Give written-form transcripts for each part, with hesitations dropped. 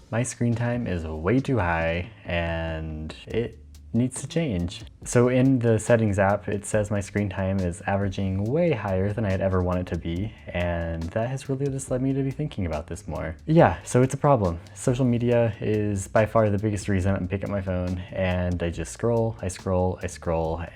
My screen time is way too high and it needs to change. So in the settings app, it says my screen time is averaging way higher than I'd ever want it to be, and that has really just led me to be thinking about this more. Yeah, so it's a problem. Social media is by far the biggest reason I pick up my phone and I just scroll, I scroll,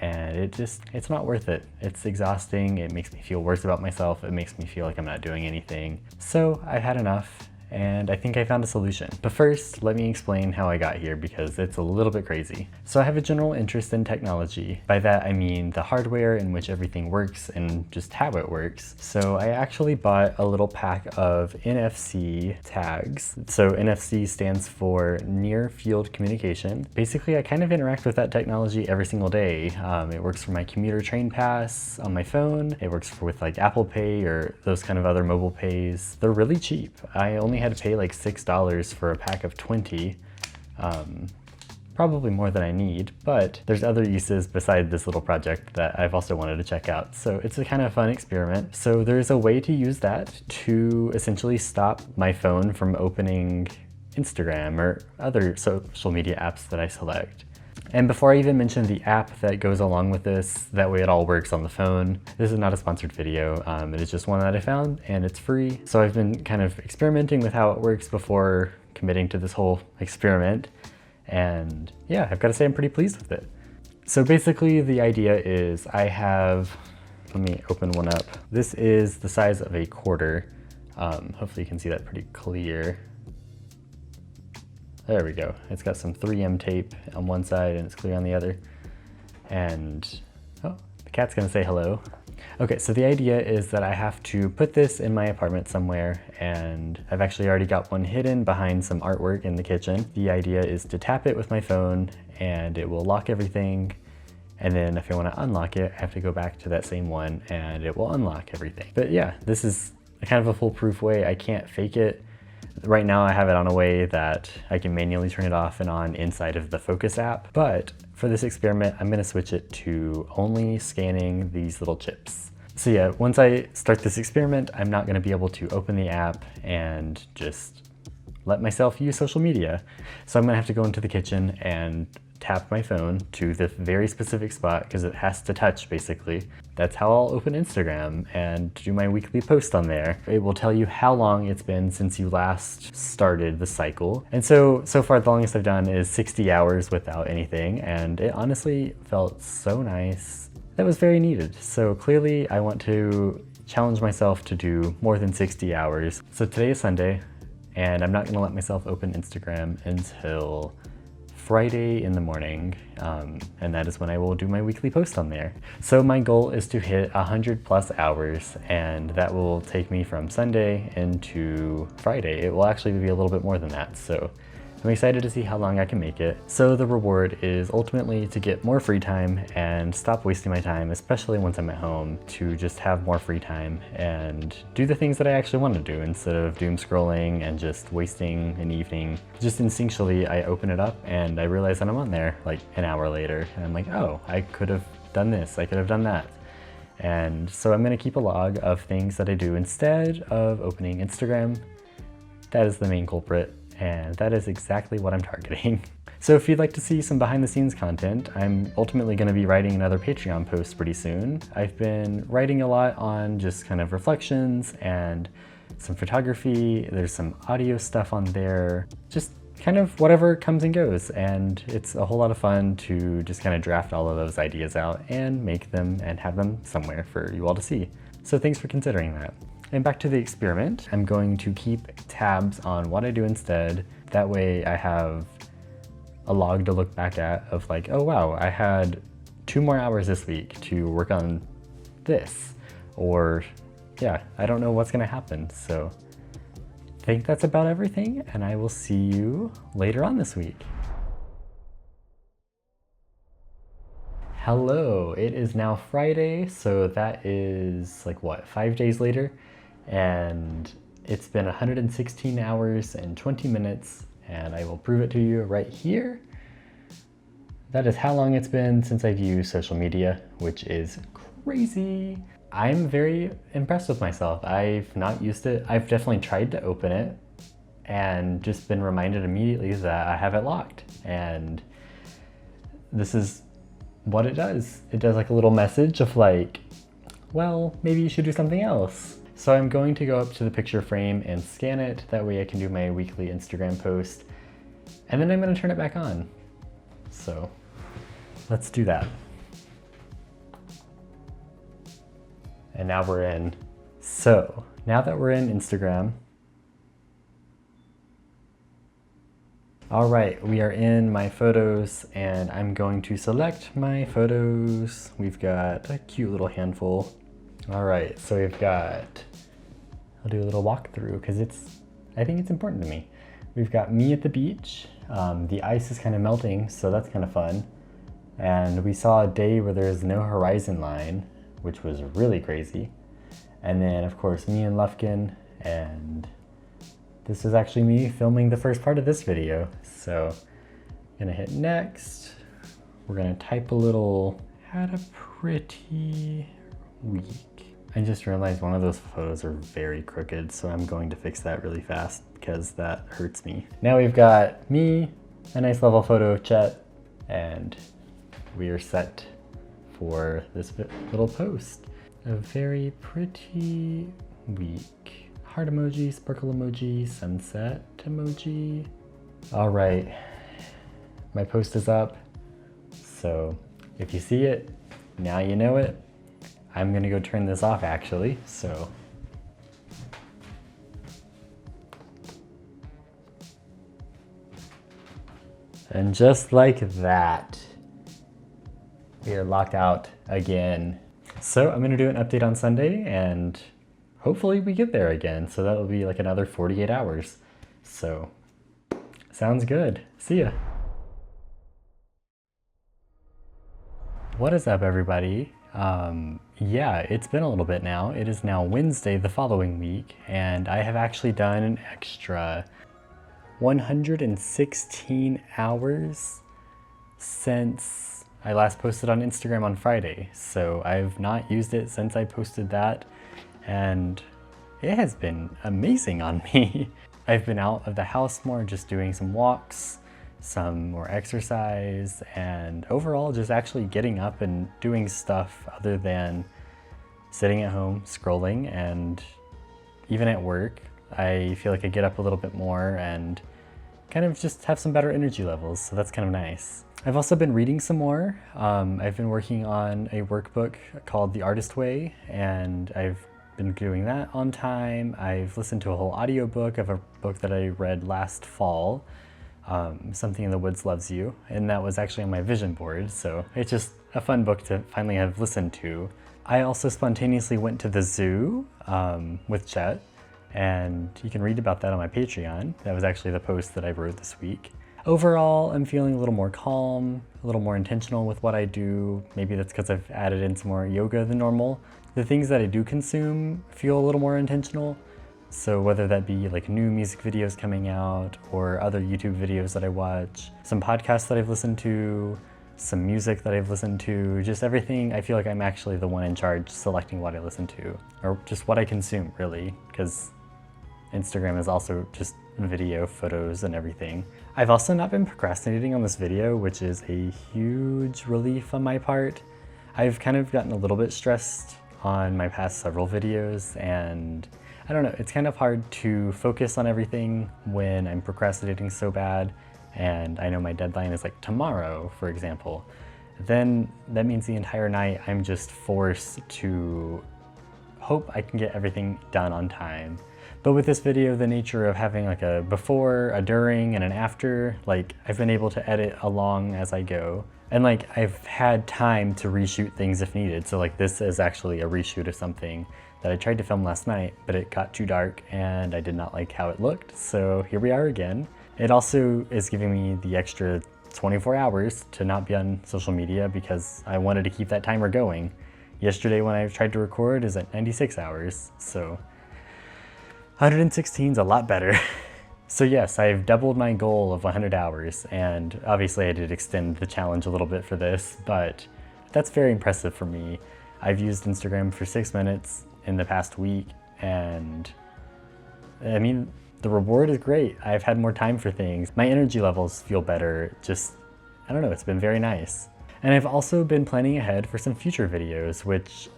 and it's not worth it. It's exhausting, it makes me feel worse about myself, it makes me feel like I'm not doing anything. So I've had enough, and I think I found a solution. But first, let me explain how I got here because it's a little bit crazy. So I have a general interest in technology. By that I mean the hardware in which everything works and just how it works. So I actually bought a little pack of NFC tags. So NFC stands for Near Field Communication. Basically, I kind of interact with that technology every single day. It works for my commuter train pass on my phone. It works with like Apple Pay or those kind of other mobile pays. They're really cheap. I only had to pay like $6 for a pack of 20. Probably more than I need, but there's other uses beside this little project that I've also wanted to check out. So it's a kind of fun experiment. So there's a way to use that to essentially stop my phone from opening Instagram or other social media apps that I select. And before I even mention the app that goes along with this, that way it all works on the phone. This is not a sponsored video, it is just one that I found and it's free. So I've been kind of experimenting with how it works before committing to this whole experiment. And yeah, I've got to say I'm pretty pleased with it. So basically the idea is let me open one up. This is the size of a quarter. Hopefully you can see that pretty clear. There we go. It's got some 3M tape on one side and it's clear on the other. And, oh, the cat's gonna say hello. Okay, so the idea is that I have to put this in my apartment somewhere, and I've actually already got one hidden behind some artwork in the kitchen. The idea is to tap it with my phone and it will lock everything. And then if I want to unlock it, I have to go back to that same one and it will unlock everything. But yeah, this is kind of a foolproof way. I can't fake it. Right now I have it on a way that I can manually turn it off and on inside of the Focus app. But for this experiment, I'm gonna switch it to only scanning these little chips. So yeah, once I start this experiment, I'm not gonna be able to open the app and just let myself use social media. So I'm gonna have to go into the kitchen and tap my phone to the very specific spot because it has to touch basically. That's how I'll open Instagram and do my weekly post on there. It will tell you how long it's been since you last started the cycle. And so far the longest I've done is 60 hours without anything, and it honestly felt so nice. That was very needed. So clearly I want to challenge myself to do more than 60 hours. So today is Sunday and I'm not gonna let myself open Instagram until Friday in the morning, and that is when I will do my weekly post on there. So my goal is to hit 100+ hours, and that will take me from Sunday into Friday. It will actually be a little bit more than that, so I'm excited to see how long I can make it. So the reward is ultimately to get more free time and stop wasting my time, especially once I'm at home, to just have more free time and do the things that I actually want to do instead of doom scrolling and just wasting an evening. Just instinctually, I open it up and I realize that I'm on there like an hour later and I'm like, oh, I could have done this, I could have done that. And so I'm gonna keep a log of things that I do instead of opening Instagram. That is the main culprit. And that is exactly what I'm targeting. So if you'd like to see some behind the scenes content, I'm ultimately gonna be writing another Patreon post pretty soon. I've been writing a lot on just kind of reflections and some photography. There's some audio stuff on there, just kind of whatever comes and goes. And it's a whole lot of fun to just kind of draft all of those ideas out and make them and have them somewhere for you all to see. So thanks for considering that. And back to the experiment, I'm going to keep tabs on what I do instead. That way I have a log to look back at of like, oh wow, I had 2 more hours this week to work on this. Or yeah, I don't know what's gonna happen. So I think that's about everything, and I will see you later on this week. Hello, it is now Friday, so that is like what, 5 days later? And it's been 116 hours and 20 minutes, and I will prove it to you right here. That is how long it's been since I've used social media, which is crazy. I'm very impressed with myself. I've not used it. I've definitely tried to open it, and just been reminded immediately that I have it locked. And this is what it does. It does like a little message of like, well, maybe you should do something else. So I'm going to go up to the picture frame and scan it. That way I can do my weekly Instagram post. And then I'm gonna turn it back on. So let's do that. And now we're in. So now that we're in Instagram, all right, we are in my photos and I'm going to select my photos. We've got a cute little handful. All right, so we've got, I'll do a little walkthrough because I think it's important to me. We've got me at the beach. The ice is kind of melting, so that's kind of fun. And we saw a day where there's no horizon line, which was really crazy. And then of course me and Lufkin, and this is actually me filming the first part of this video. So I'm gonna hit next. We're gonna type a little, had a pretty week. I just realized one of those photos are very crooked, so I'm going to fix that really fast because that hurts me. Now we've got me, a nice level photo of Chet, and we are set for this little post. A very pretty week. Heart emoji, sparkle emoji, sunset emoji. All right, my post is up. So if you see it, now you know it. I'm gonna go turn this off actually, so. And just like that, we are locked out again. So I'm gonna do an update on Sunday and hopefully we get there again. So that'll be like another 48 hours. So sounds good. See ya. What is up everybody? Yeah, it's been a little bit now. It is now Wednesday the following week and I have actually done an extra 116 hours since I last posted on Instagram on Friday. So I've not used it since I posted that and it has been amazing on me. I've been out of the house more, just doing some walks, some more exercise, and overall just actually getting up and doing stuff other than sitting at home scrolling. And even at work, I feel like I get up a little bit more and kind of just have some better energy levels, so that's kind of nice. I've also been reading some more. I've been working on a workbook called The Artist Way, and I've been doing that on time. I've listened to a whole audiobook of a book that I read last fall, Something in the Woods Loves You, and that was actually on my vision board, so it's just a fun book to finally have listened to. I also spontaneously went to the zoo with Chet, and you can read about that on my Patreon. That was actually the post that I wrote this week. Overall, I'm feeling a little more calm, a little more intentional with what I do. Maybe that's because I've added in some more yoga than normal. The things that I do consume feel a little more intentional. So whether that be like new music videos coming out or other YouTube videos that I watch, some podcasts that I've listened to, some music that I've listened to, just everything, I feel like I'm actually the one in charge selecting what I listen to, or just what I consume really, because Instagram is also just video, photos, and everything. I've also not been procrastinating on this video, which is a huge relief on my part. I've kind of gotten a little bit stressed on my past several videos, and I don't know, it's kind of hard to focus on everything when I'm procrastinating so bad, and I know my deadline is like tomorrow, for example. Then that means the entire night I'm just forced to hope I can get everything done on time. But with this video, the nature of having like a before, a during, and an after, like I've been able to edit along as I go. And like I've had time to reshoot things if needed. So like this is actually a reshoot of something that I tried to film last night, but it got too dark and I did not like how it looked. So here we are again. It also is giving me the extra 24 hours to not be on social media because I wanted to keep that timer going. Yesterday when I tried to record is at 96 hours, so 116 is a lot better. So yes, I've doubled my goal of 100 hours, and obviously I did extend the challenge a little bit for this, but that's very impressive for me. I've used Instagram for 6 minutes in the past week, and I mean, the reward is great. I've had more time for things. My energy levels feel better. Just, I don't know, it's been very nice. And I've also been planning ahead for some future videos, which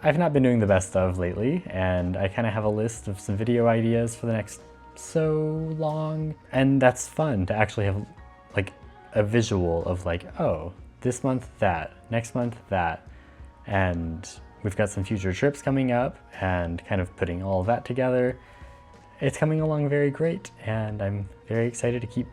I've not been doing the best of lately, and I kind of have a list of some video ideas for the next so long. And that's fun to actually have like a visual of like, oh, this month that, next month that, and we've got some future trips coming up and kind of putting all of that together. It's coming along very great, and I'm very excited to keep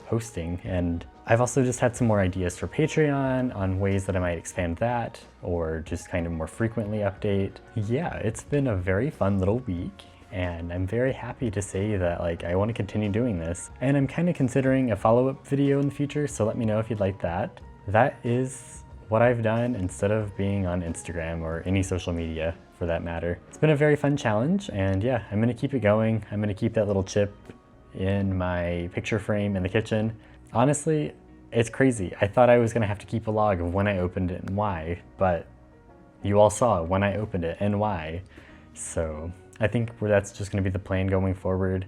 posting. And I've also just had some more ideas for Patreon on ways that I might expand that or just kind of more frequently update. Yeah, it's been a very fun little week, and I'm very happy to say that like I want to continue doing this. And I'm kind of considering a follow-up video in the future, so let me know if you'd like that. That is what I've done instead of being on Instagram or any social media for that matter. It's been a very fun challenge, and yeah, I'm gonna keep it going. I'm gonna keep that little chip in my picture frame in the kitchen. Honestly, it's crazy. I thought I was gonna have to keep a log of when I opened it and why, but you all saw when I opened it and why. So I think that's just gonna be the plan going forward.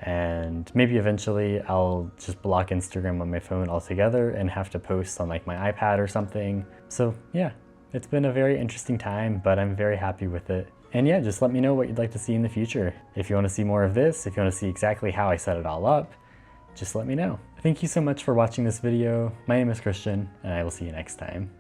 And maybe eventually I'll just block Instagram on my phone altogether and have to post on like my iPad or something. So yeah, it's been a very interesting time, but I'm very happy with it. And yeah, just let me know what you'd like to see in the future. If you want to see more of this, if you want to see exactly how I set it all up, just let me know. Thank you so much for watching this video. My name is Christian, and I will see you next time.